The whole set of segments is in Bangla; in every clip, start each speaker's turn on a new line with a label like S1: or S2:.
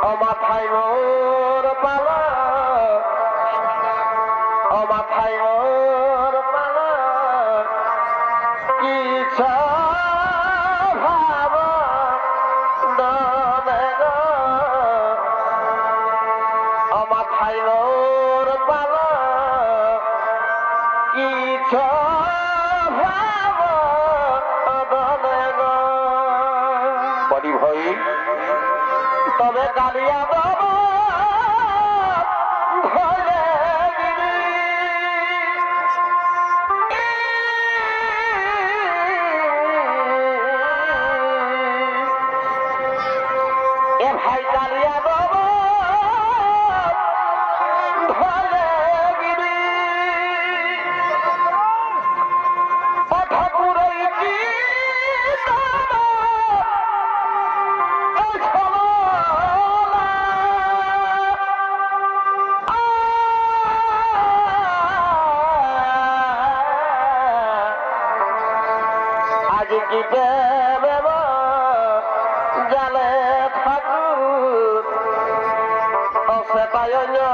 S1: অমাথায় মোর পালা, অমাথায় মোর পালা, কি ভাব অমাথায় মোর পালা, কি ভাব বলি ভাই তবে গালিয়া দেব ভলে এ ভাই গালিয়া দেব ভলে গিরি ঠাকুর আজ কি জালে ঠাকুর সেটাই জানে না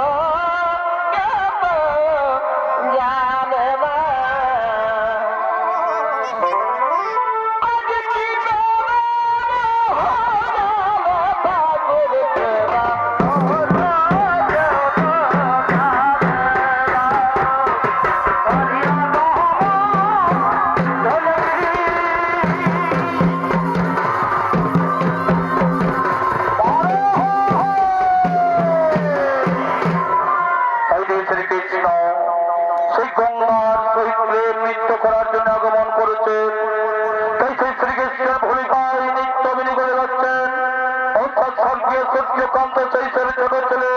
S1: করার জন্য আগমন করেছে তাই সেই শ্রীকৃষ্ণের ভূমিকায় নিত্য বিনি করে যাচ্ছেন অর্থাৎ স্বর্গীয় সূর্যকান্ত সেই ছেলে ছোট ছেলে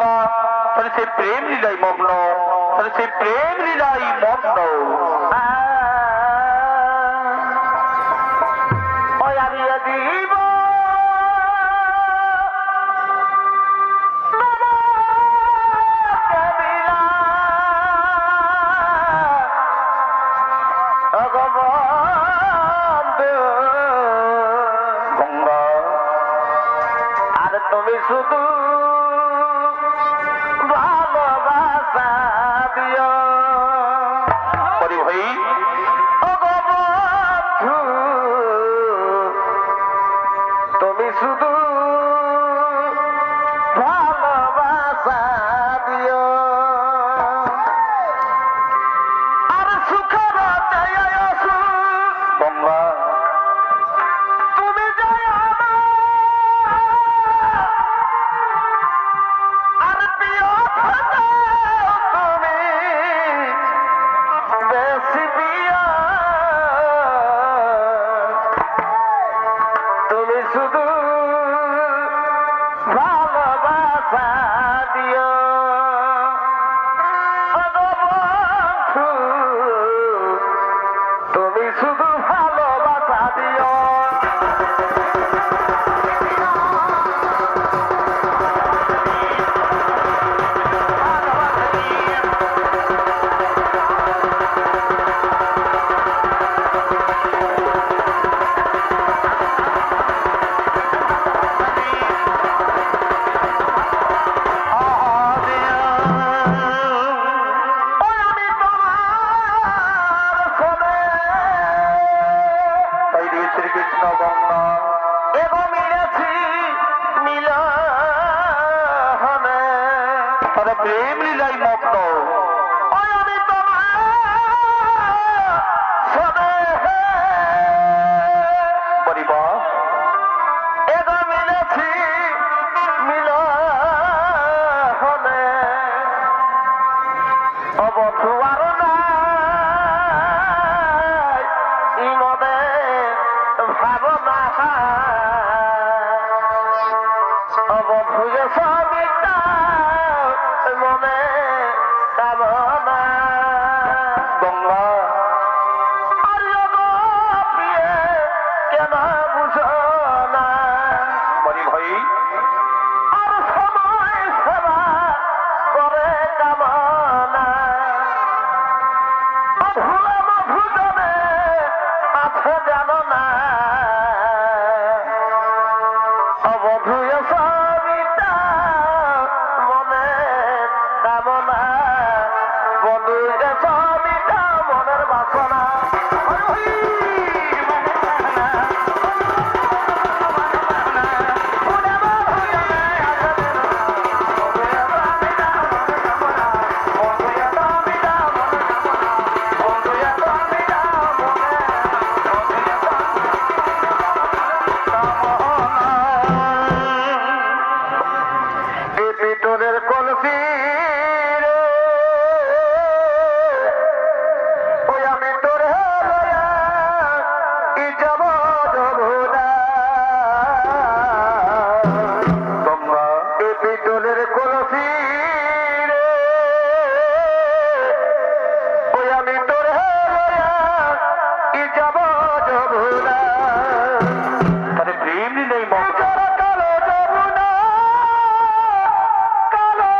S1: গঙ্গা তাহলে সেই প্রেম লীলাই মগ্ন, তাহলে সেই প্রেম লীলাই মগ্ন।
S2: ওই আমি দিব
S1: গঙ্গা
S2: আর তুমি শুধু ভালোবাসা দিও
S1: বলি ভাই
S2: বন্ধু, তুমি শুধু ভালোবাসা দিও আর সুখের
S1: গঙ্গা
S2: তুমি জয় আর প্রিয় তুমি বেশি প্রিয়, তুমি শুধু ভালোবাসা দিও বন্ধু, তুমি শুধু ভালোবাসা দিও।
S1: তাই দিয়ে শ্রীকৃষ্ণ গঙ্গা তারা প্রেম লীলাই মগ্ন। বলিবা
S2: অবধুয়ে সবিতা মনে কামনা
S1: গঙ্গা
S2: কেন বুঝো না
S1: বলি ভাই
S2: আর সময় সেবা করে কামনা ভুলে মধুজনে আছে জানো না অবধুয়ে সবিতা মনে কামনা বন্ধুরে সবিতা মনের বাসনা ভিতরের কলসি ওই আমি তোর যাব
S1: গঙ্গা
S2: এই ভিতরের কলসি ওই আমি তোর যাব যমুনা
S1: তাহলে প্রেম লীলাই মগ্ন।
S2: কালো যমুনা কালো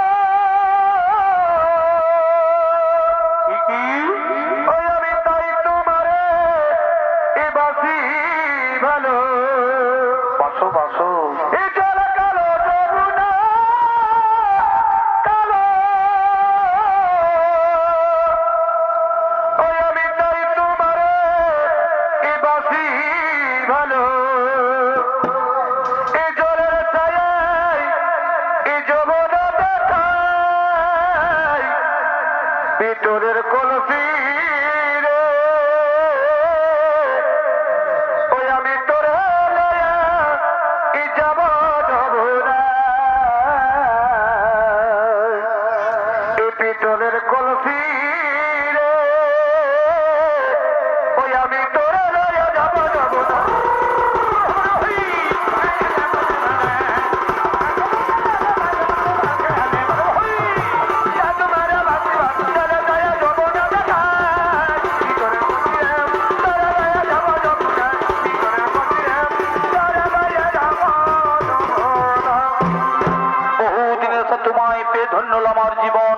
S1: তোমায় পেয়ে ধন্য হলো আমার জীবন।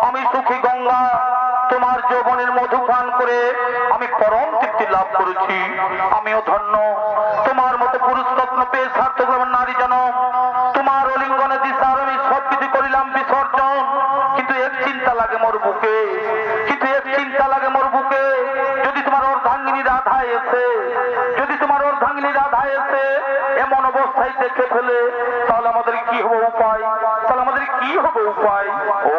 S1: আমি সুখী গঙ্গা, তোমার যৌবনের মধু পান করে আমি পরম তৃপ্তি লাভ করেছি। আমিও ধন্য, তোমার মতো পুরুষ রত্ন পেয়ে সার্থক হলাম নারী জনম। তোমার অলিঙ্গনে দিশার আমি সবকিছু করিলাম বিসর্জন। কিন্তু এক চিন্তা লাগে মোর বুকে, কিন্তু এক চিন্তা লাগে মোর বুকে, যদি তোমার অর্ধাঙ্গিনী রাধা এসে, যদি তোমার অর্ধাঙ্গিনী রাধা এসে এমন অবস্থায় দেখে ফেলে, তাহলে আমাদের কি হবে উপায়, তাহলে আমাদের কি হবে উপায়? ও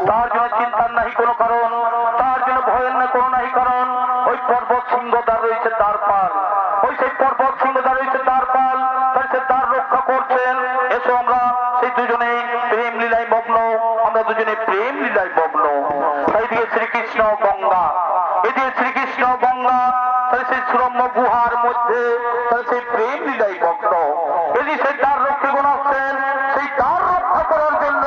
S1: তার জন্য চিন্তার নাহি কোনো কারণ, তার জন্য ভয়ের না কোনো নাহি কারণ। ওই পর্বত সিংহদ্বার রয়েছে দ্বারপাল, ওই সেই পর্বত সিংহদ্বার রয়েছে দ্বারপাল, তার সে দ্বার রক্ষা করছেন। এসো আমরা সেই দুজনে প্রেম লীলায় মগ্ন, আমরা দুজনে প্রেম লীলায় মগ্ন। তাই দিয়ে শ্রীকৃষ্ণ গঙ্গা, এদিকে শ্রীকৃষ্ণ গঙ্গা, তাই সেই সুরম্য গুহার মধ্যে তাই সেই প্রেম লীলায় মগ্ন। এদিকে সেই দ্বার রক্ষীগণ আসছেন সেই দ্বার রক্ষা করার জন্য।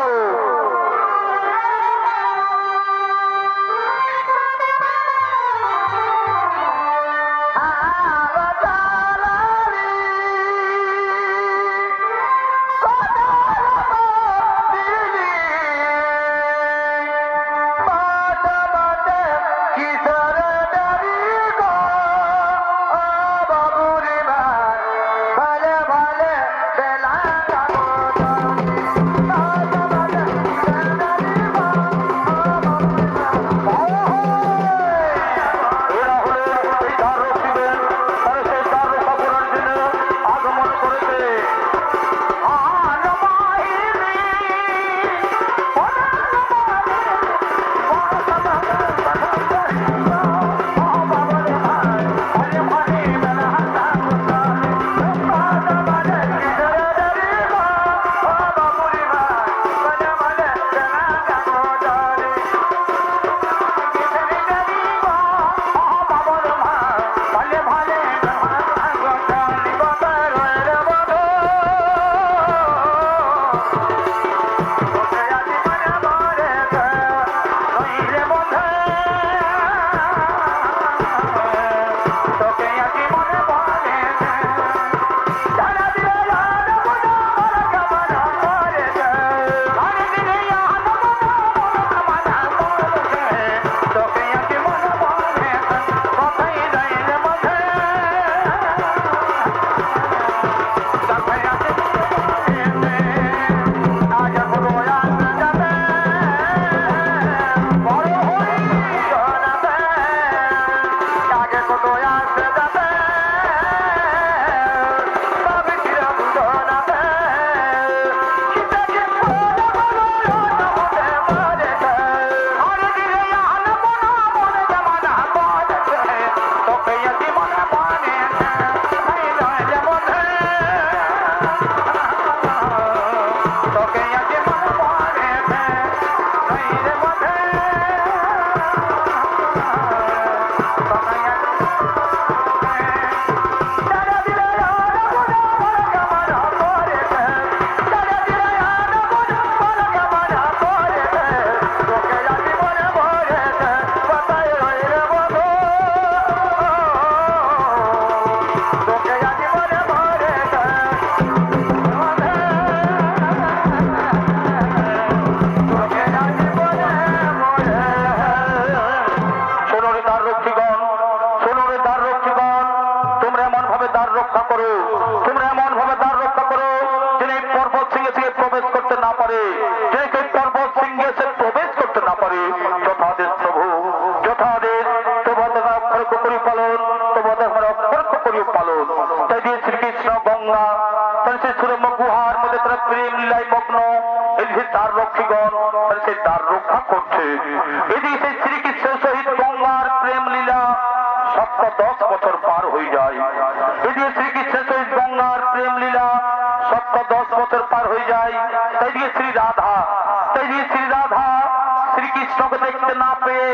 S1: শ্রীকৃষ্ণকে দেখতে না পেয়ে,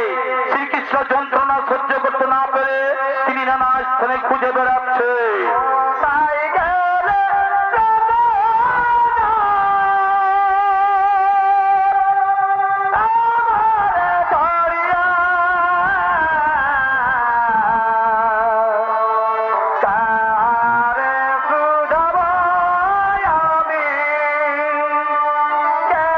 S1: শ্রীকৃষ্ণ যন্ত্রণা সহ্য করতে না পেরে তিনি নানা স্থানে খুঁজে বেড়াচ্ছে।
S2: Yeah.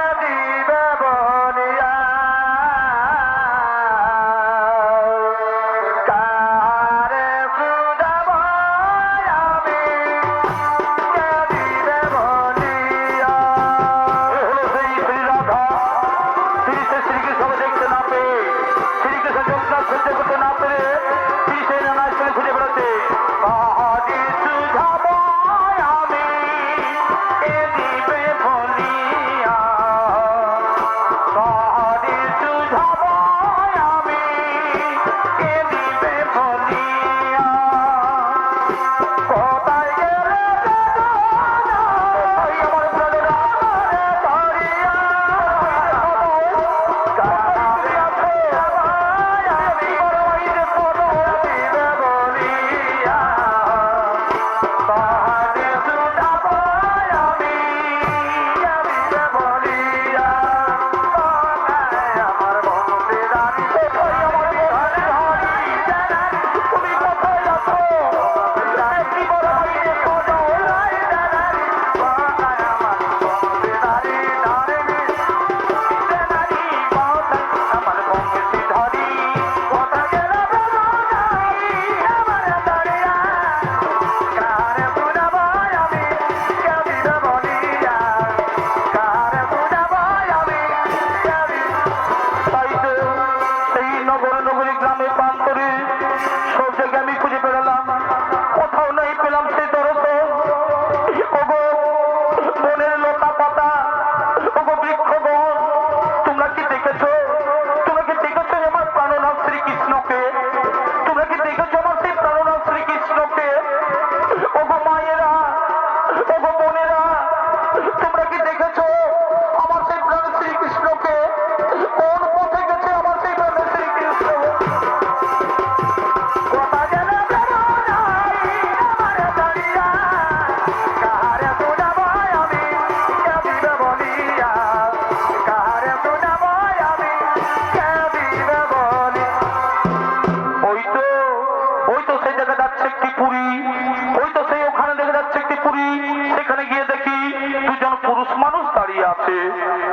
S1: মানুষ দাঁড়িয়ে আছে,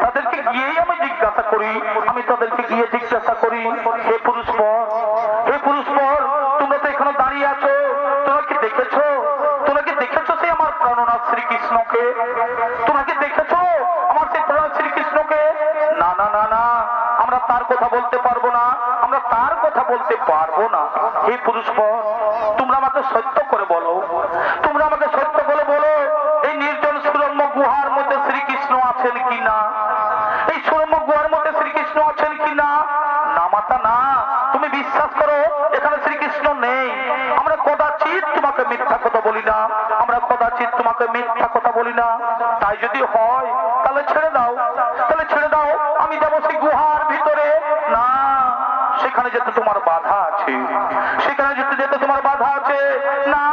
S1: তাদেরকে গিয়েই আমি জিজ্ঞাসা করি, আমি তাদেরকে গিয়ে জিজ্ঞাসা করি, হে পুরুষবর, হে পুরুষবর, তোমরা তো এখানে দাঁড়িয়ে আছো, তোমরা কি দেখেছো, তোমরা কি দেখেছো সে আমার প্রাণনাথ শ্রীকৃষ্ণকে? তোমরা কি দেখেছো আমার সেই প্রাণনাথ শ্রীকৃষ্ণকে? না না না না, আমরা তার কথা বলতে পারবো না, আমরা তার কথা বলতে পারবো না। হে পুরুষবর, তোমরা আমাকে সত্য করে বলো, তোমরা আমাকে সত্য করে বলো, এই নির্জন সুরম্য গুহার মধ্যে শ্রীকৃষ্ণ আছেন কিনা? এই সুরম্য গুহার মধ্যে শ্রীকৃষ্ণ আছেন কিনা? না মাতা না, তুমি বিশ্বাস করো এখানে শ্রীকৃষ্ণ নেই। আমরা কদাচিৎ তোমাকে মিথ্যা কথা বলি না, আমরা কদাচিৎ তোমাকে মিথ্যা কথা বলি না। তাই যদি হয় তাহলে ছেড়ে দাও, তাহলে ছেড়ে দাও, আমি যাবো সেই গুহার ভিতরে। না, সেখানে যেতে তোমার বাধা আছে, সেখানে যেতে যেতে তোমার বাধা আছে। না,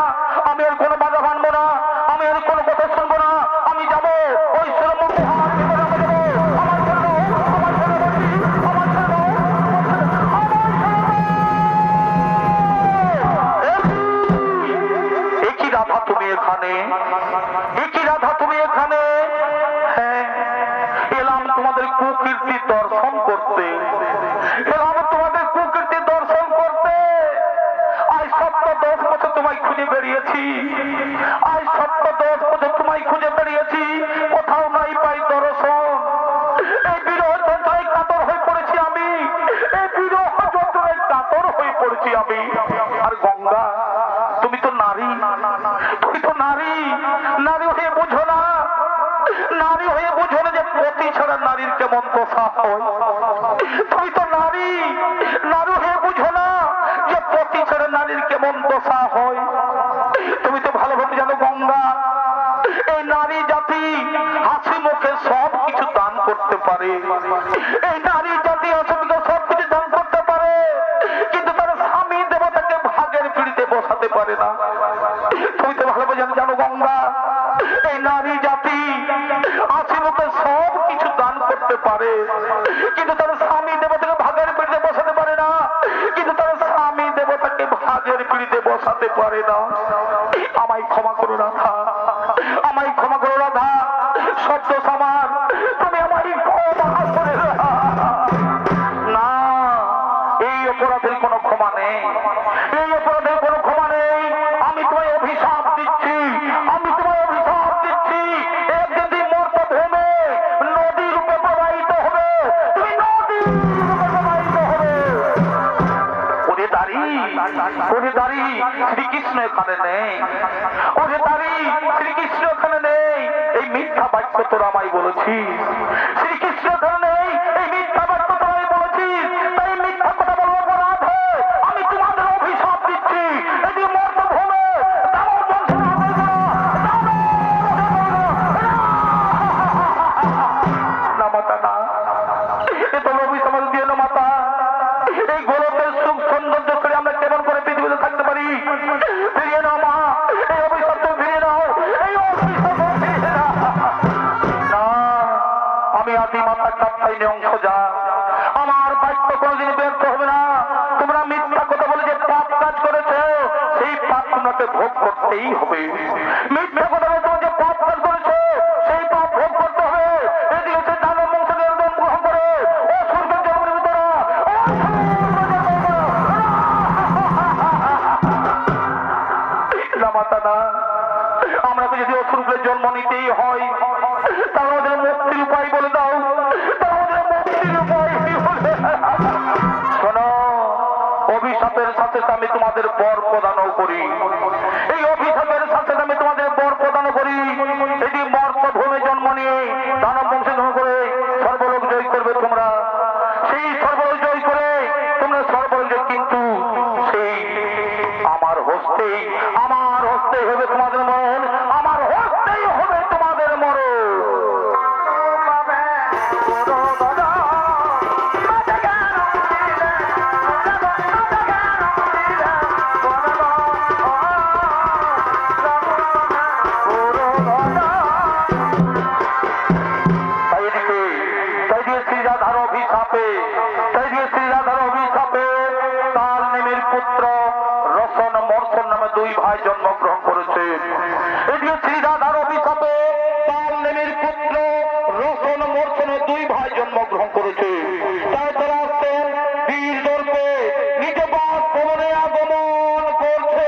S1: আমি আর কোনো বাধা মানবো না, আমি আর কোনো কথা শুনবো না, আমি যাবো ওই সুরম্য গুহার ভিতরে। আমার জন্য, আমার জন্য, আমার জন্য, একই রাধা তুমি এখানে, একই রাধা তুমি এখানে। হ্যাঁ, এলাম তোমাদের কুকীর্তি দর্শন করতে, এলাম তোমাদের কুকীর্তি দর্শন করতে। আজ 10 বছর তোমায় খুঁজে বেরিয়েছি, আজ 10 বছর তোমায় খুঁজে বেরিয়েছি, কোথাও নাই পাই দর্শন। এই বিরহ যন্ত্রণায় কাতর হয়ে পড়েছি আমি, এই বিরহ যন্ত্রণায় কাতর হয়ে পড়েছি আমি। আর গঙ্গা, তুমি তো নারী, তুমি তো নারী, নারী হয়ে বুঝো না, নারী হয়ে বুঝো না যে পতি ছাড়া নারীর কেমন দশা হয়। তুমি তো নারী, নারী হয়ে বুঝো না যে পতি ছাড়া নারীর কেমন দশা হয়। তুমি তো ভালোভাবে জানো গঙ্গা, এই নারী জাতি হাসি মুখে সব কিছু দান করতে পারে, এই নারী জাতি হাসি মুখে সব কিছু দান করতে পারে, কিন্তু তার স্বামী দেবতাকে ভাগের পিড়িতে বসাতে পারে না। তুমি তো ভালোভাবে জানো গঙ্গা, এই নারী জাতি হাসি মুখে সব কিছু দান করতে পারে, কিন্তু তার স্বামী দেবতাকে ভাগের পিড়িতে বসাতে পারে না, কিন্তু তার স্বামী দেবতাকে ভাগের পিড়িতে বসাতে পারে না। আমায় ক্ষমা করো রাধা, আমায় ক্ষমা করো রাধা, সত্য আমার, তুমি আমায় ক্ষমা করে না। এই অপরাধের কোনো ক্ষমা নেই, এই অপরাধের কোনো ক্ষমা নেই। আমি তোমায় অভিশাপ দিচ্ছি, আমি তোমায় অভিশাপ দিচ্ছি, একদিন তুমি মর্ত ভূমে নদী রূপে প্রবাহিত হবে, তুমি নদী রূপে প্রবাহিত হবে। ওরে দাঁড়ি, ওরে দাঁড়ি, শ্রীকৃষ্ণ এখানে নেই, ওরে দাঁড়ি, শ্রীকৃষ্ণ এখানে নেই। এই মিথ্যা বাক্য তোরা আমায় বলেছিস, শ্রীকৃষ্ণ এখানে নেই, এই মিথ্যা বাক্য তোরা আমায় বলেছিস। তাই মিথ্যা কথা বলবো অপরাধ, আমি তোমাদের অভিশাপ দিচ্ছি, এটি মর্ত ভূমে দানব বংশের না মাতা না, এ তো অভিশাপ দিয়ে না মাতা। এই গোলকের সুখ সৌন্দর্য করে আমরা কেমন করে পৃথিবীতে থাকতে পারি? ফিরিয়ে নাও মা, এই অভিশাপ তুমি ফিরিয়ে নাও, এই অভিশাপ ফিরিয়ে নাও। না, আমি আদি মাতা কাপ্তাইনি অংশ যা, আমার বাক্য কোনোদিন ব্যর্থ হবে না। তোমরা মিথ্যা কথা বলে যে পাপ কাজ করেছো, সেই পাপ তোমাকে ভোগ করতেই হবে। মিথ্যা কথা বলে তোমরা যে পাপ কাজ করেছো, সেই পাপ ভোগ করতে হবে। এদিকে হচ্ছে দানব বংশের জন্ম গ্রহণ করে অসুরদের জন্মের ভিতরে মাতা না। আমাকে যদি অসুরদের জন্ম নিতেই হয়, তাহলে আমাদের মুক্তির উপায় বলে দাও, তাহলে আমাদের মুক্তির উপায় কি বলে? শোনো, অভিশাপের সাথে আমি তোমাদের বর প্রদানও করি, এই অভিশাপের সাথে আমি তোমাদের বর প্রদান করি। এটি মর্ত ভূমে জন্ম নিয়ে দানব বংশে জন্ম করে সর্বলোক জয় করবে তোমরা, সেই সর্বলোক জয় করে তোমরা সর্বলোক জয়, কিন্তু সেই আমার হস্তেই, আমার হস্তেই হবে তোমাদের মরণ, আমার হস্তেই হবে তোমাদের মরণ। দুই ভাই জন্মগ্রহণ করেছে। এদিকে শ্রীরাধার অভিশাপে তার নেমের পুত্র জন্মগ্রহণ করেছে। তাই তারা আজকের বীর দর্পে নিজ বাসভবনে আগমন করছে।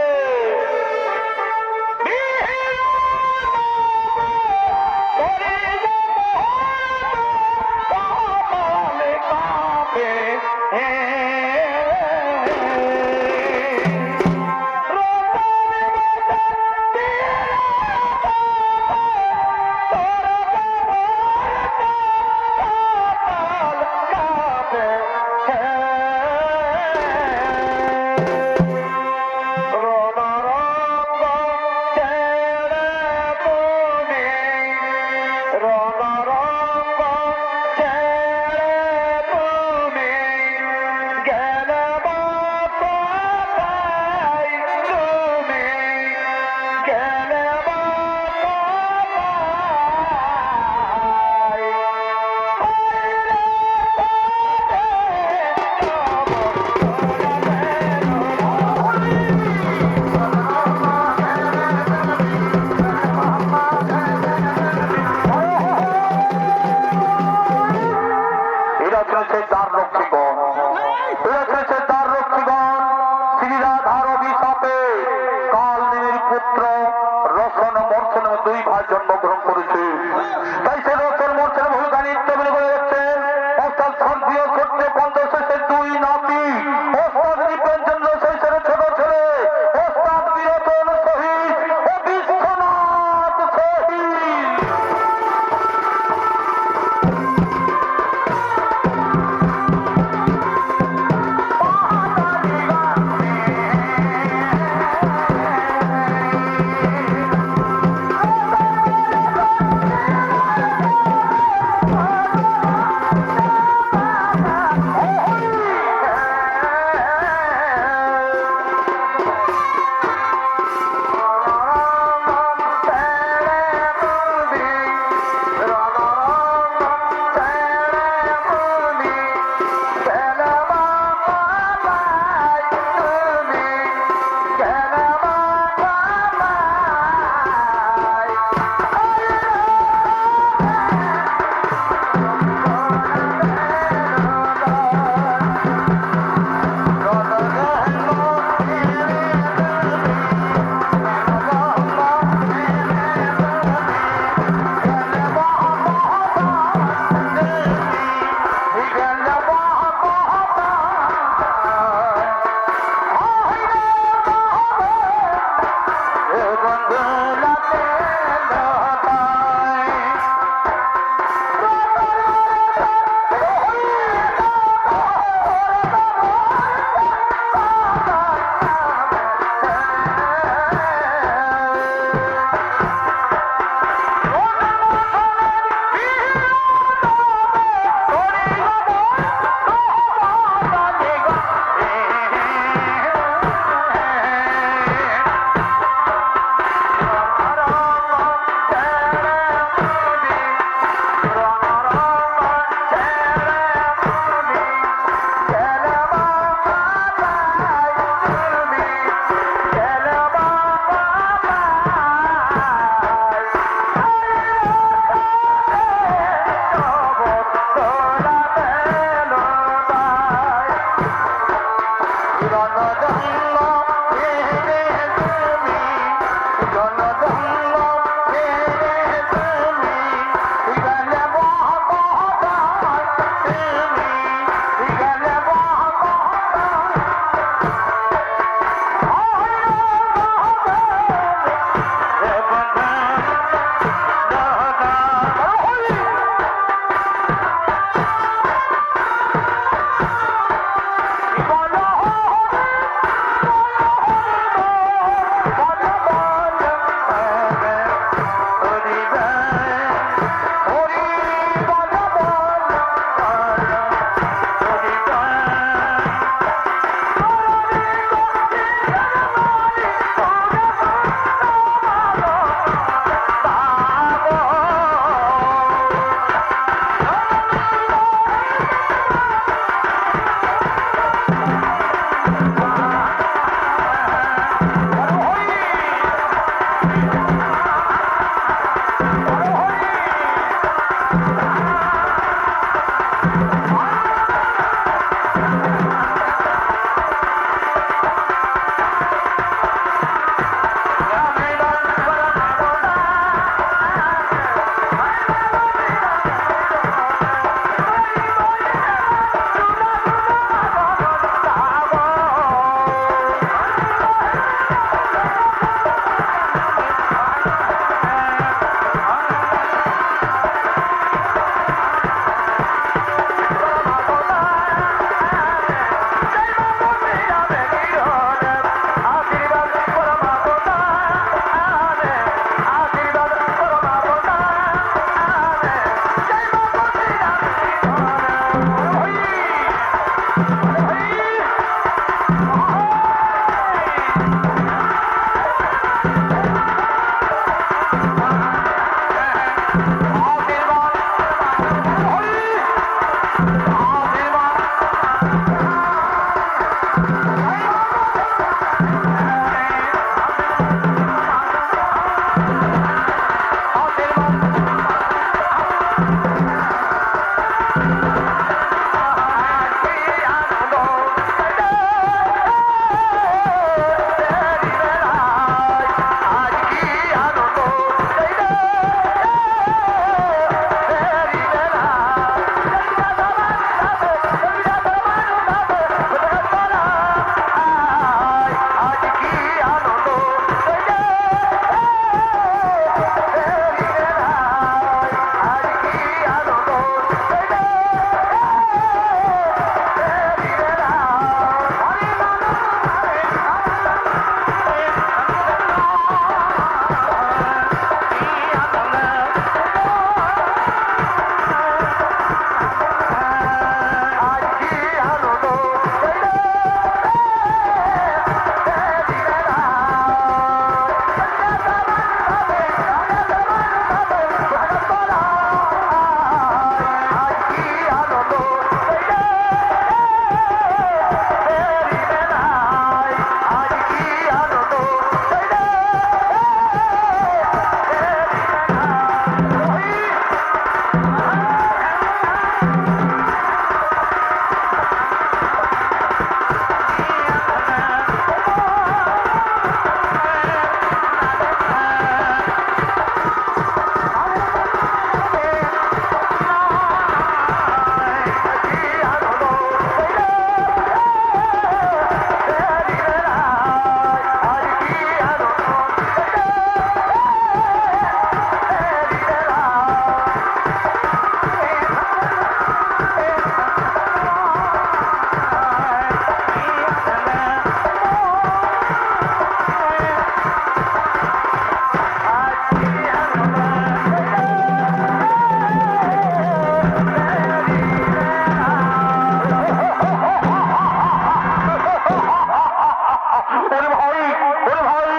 S1: ওরে ভাই, ওরে ভাই,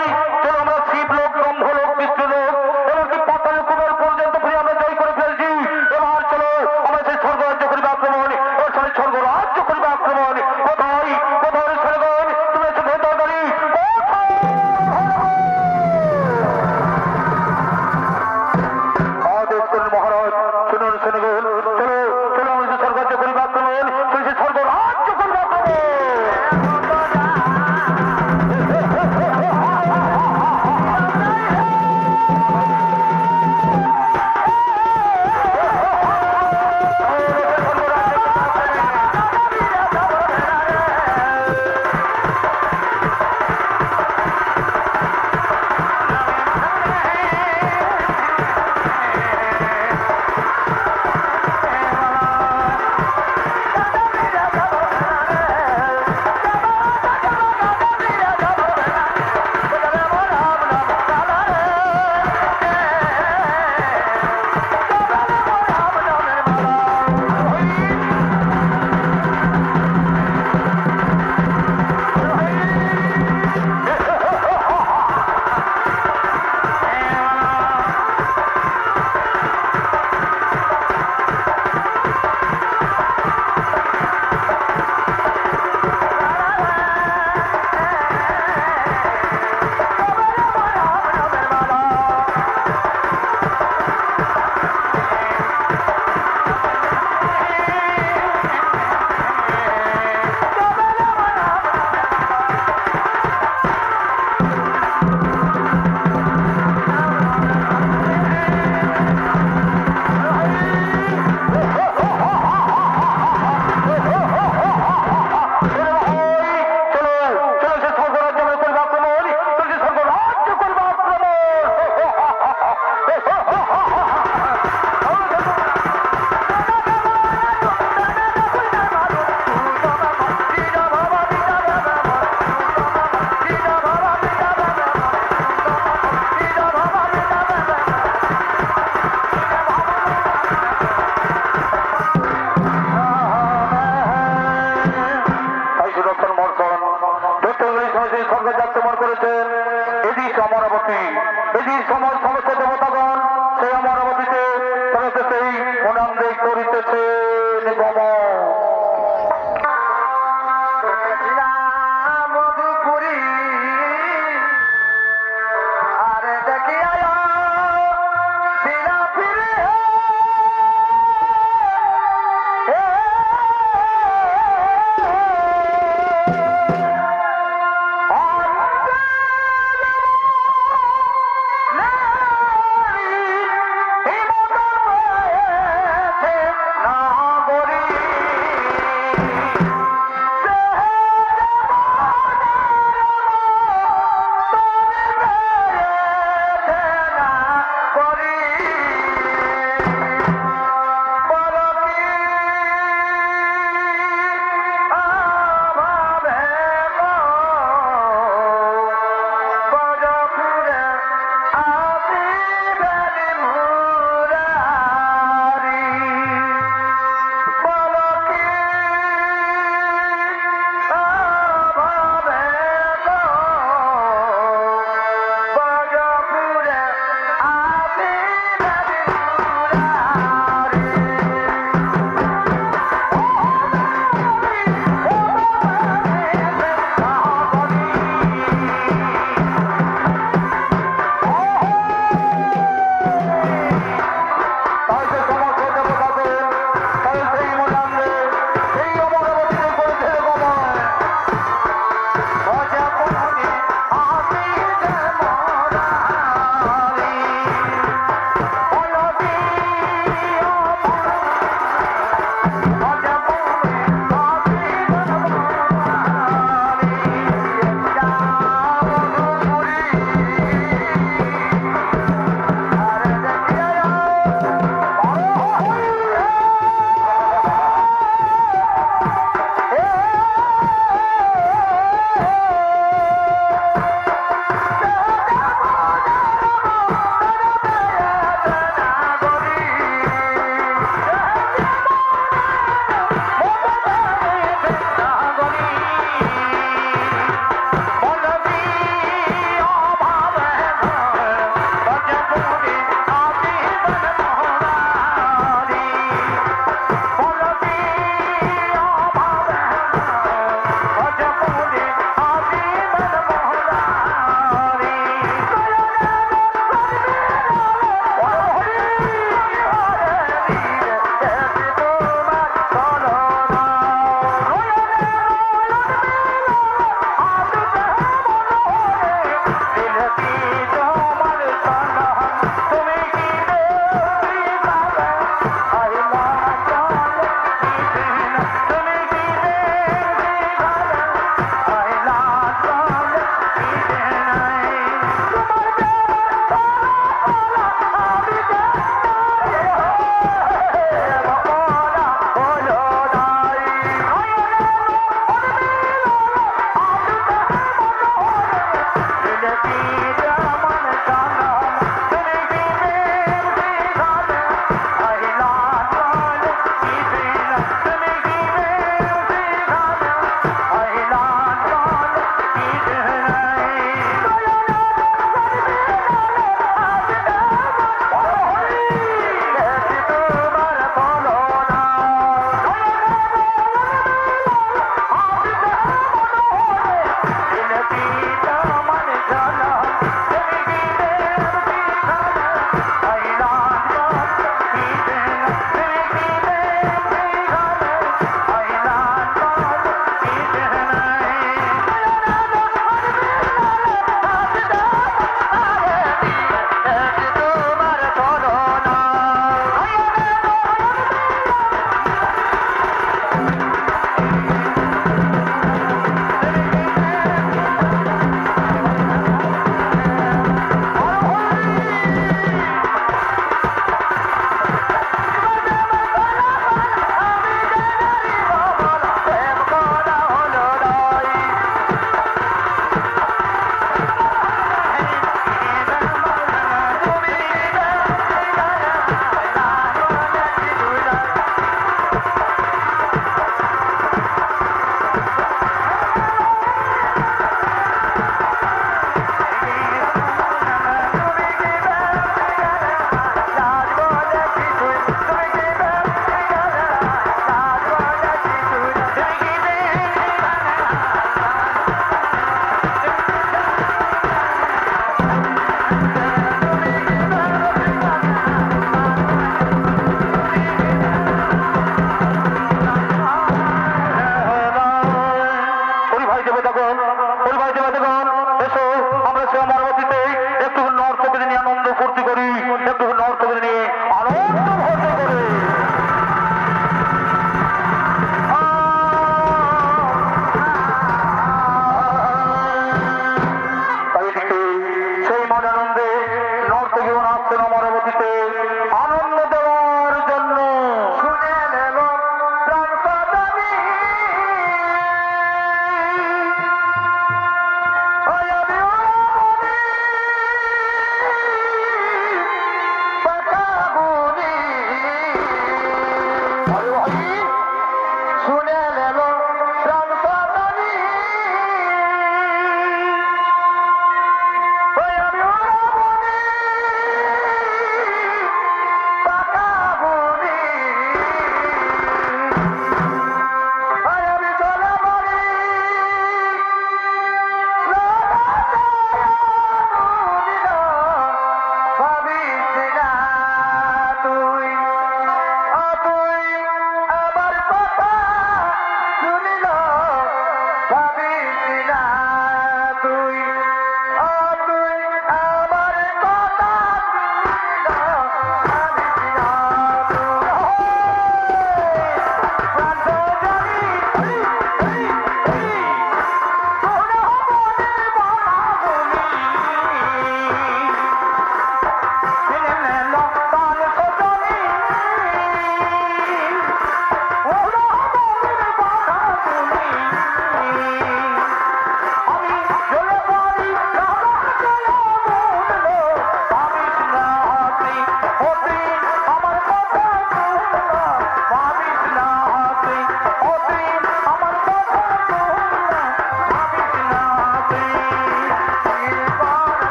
S1: চলো আমরা শিবলোক, ব্রহ্মলোক, বিষ্ণুলোক, এমনকি পাতাল কুমার পর্যন্ত ফিরে আমরা জয় করে ফেলছি। এবার চলো আমরা সেই স্বর্গরাজ্য করিবে আক্রমণ, এবার সেই স্বর্গরাজ্য করিবে আক্রমণ। কোথায়, কোথায় স্বর্গণ, তুমি এসে ভেতর দাঁড়ি, আদেশ করুন মহারাজ। শুনুন, শুনুন, চলো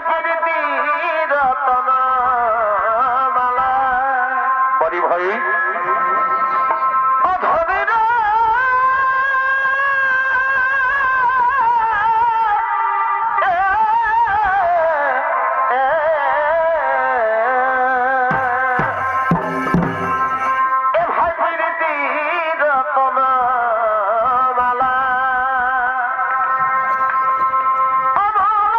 S2: ভাই প্রীতি রতন মালা
S1: বাড়ি ভাই
S2: অধবির এ ভাই প্রীতি রতন মালা অমল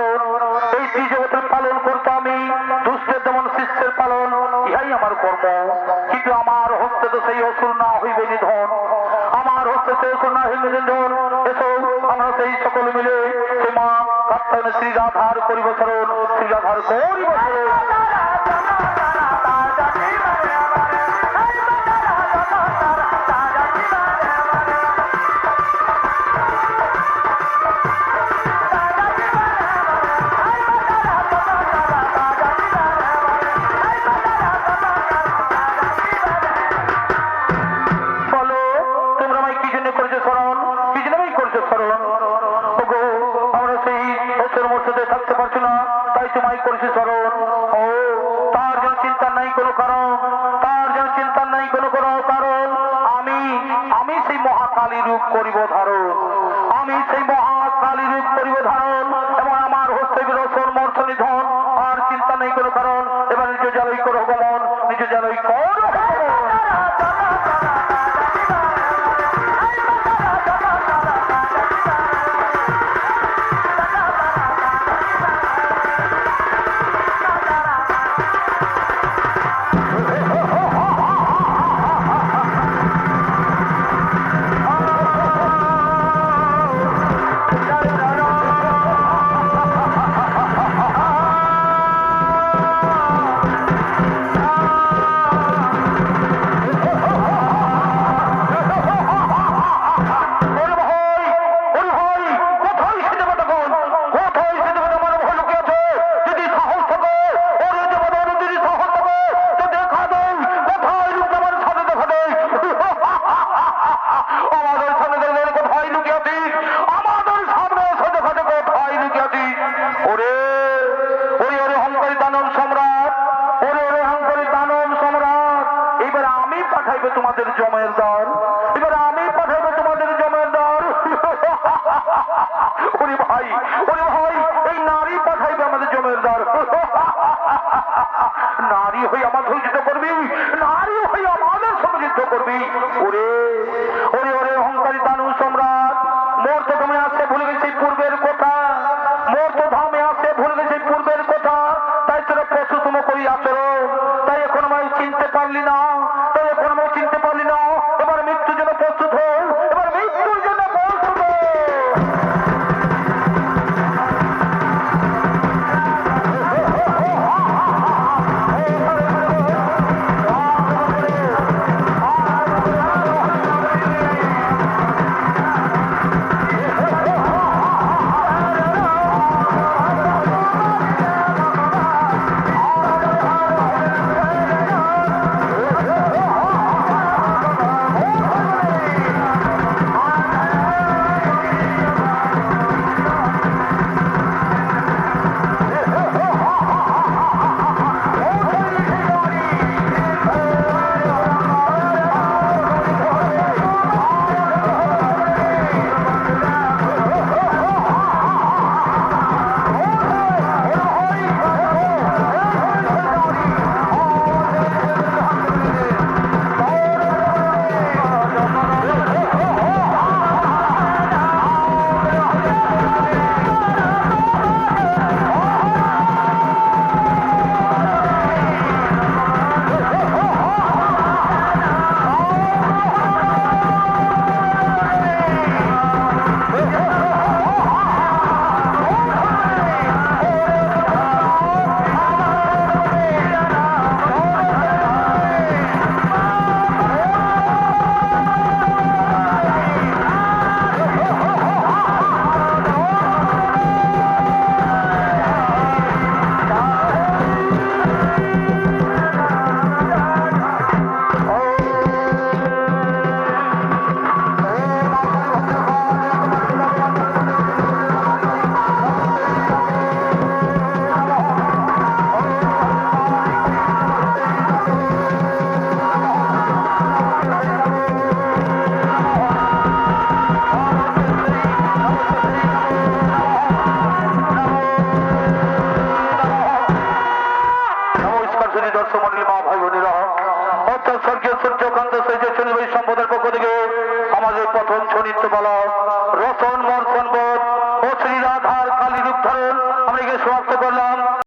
S1: কারণ এই ত্রিজগতের পালন করতে আমি দুষ্টের যেমন শিষ্যের পালন, ইহাই আমার কর্ম। কিন্তু আমার হস্তে তো সেই অসুর না হইবে নিধন, আমার হস্তে সেই অসুর না হইবে নিধন। এসো আমরা সেই সকল মিলে সে মা কাত্তায়নে শ্রী রাধার করিব স্মরণ, শ্রী রাধার করিব স্মরণ। থাকতে পারছি না, তাই তোমায় করছি স্মরণ। ও তার যেন চিন্তা নাই কোনো কারণ, তার যেন চিন্তা নাই কোনো কারণ। আমি সেই মহাকালী রূপ করিব ধারণ, আমি সেই মহাকালী রূপ করিব ধারণ, এবং আমার হস্তে বিরসন মর্ষ নিধন। আর চিন্তা নেই কোনো কারণ। এবার নিজ জ্বালাই করো গমন, নিজ জ্বালাই করো গমন। তোমাদের জমের দ্বার, এবার আমি পাঠাবো তোমাদের জমের দ্বার। ওরে ভাই, এই নারী পাঠাইবে আমাদের জমের দ্বার। নারী হয়ে আমাদের যুদ্ধ করবি, নারী হয়ে আমাদের সঙ্গে যুদ্ধ করবি। ওরে ওরে ওরে অহংকারী দানব সম্রাট, মোর তো ধামে আসে ভুলে গেছি পূর্বের কথা, মোর তো ধামে আসে ভুলে গেছি পূর্বের কথা। তাই তোরা পশুতম করি আচরণ, তাই এখন আমায় চিনতে পারলি না, তাই এখন আমায় চিনতে পারলি না। এবার মৃত্যুর জন্য প্রস্তুত হও, এবার মৃত্যুর জন্য প্রস্তুত হও। দর্শক মন্ডলী, মা ভাই বোনেরা, অর্থাৎ স্বর্গীয় সূর্যকান্ত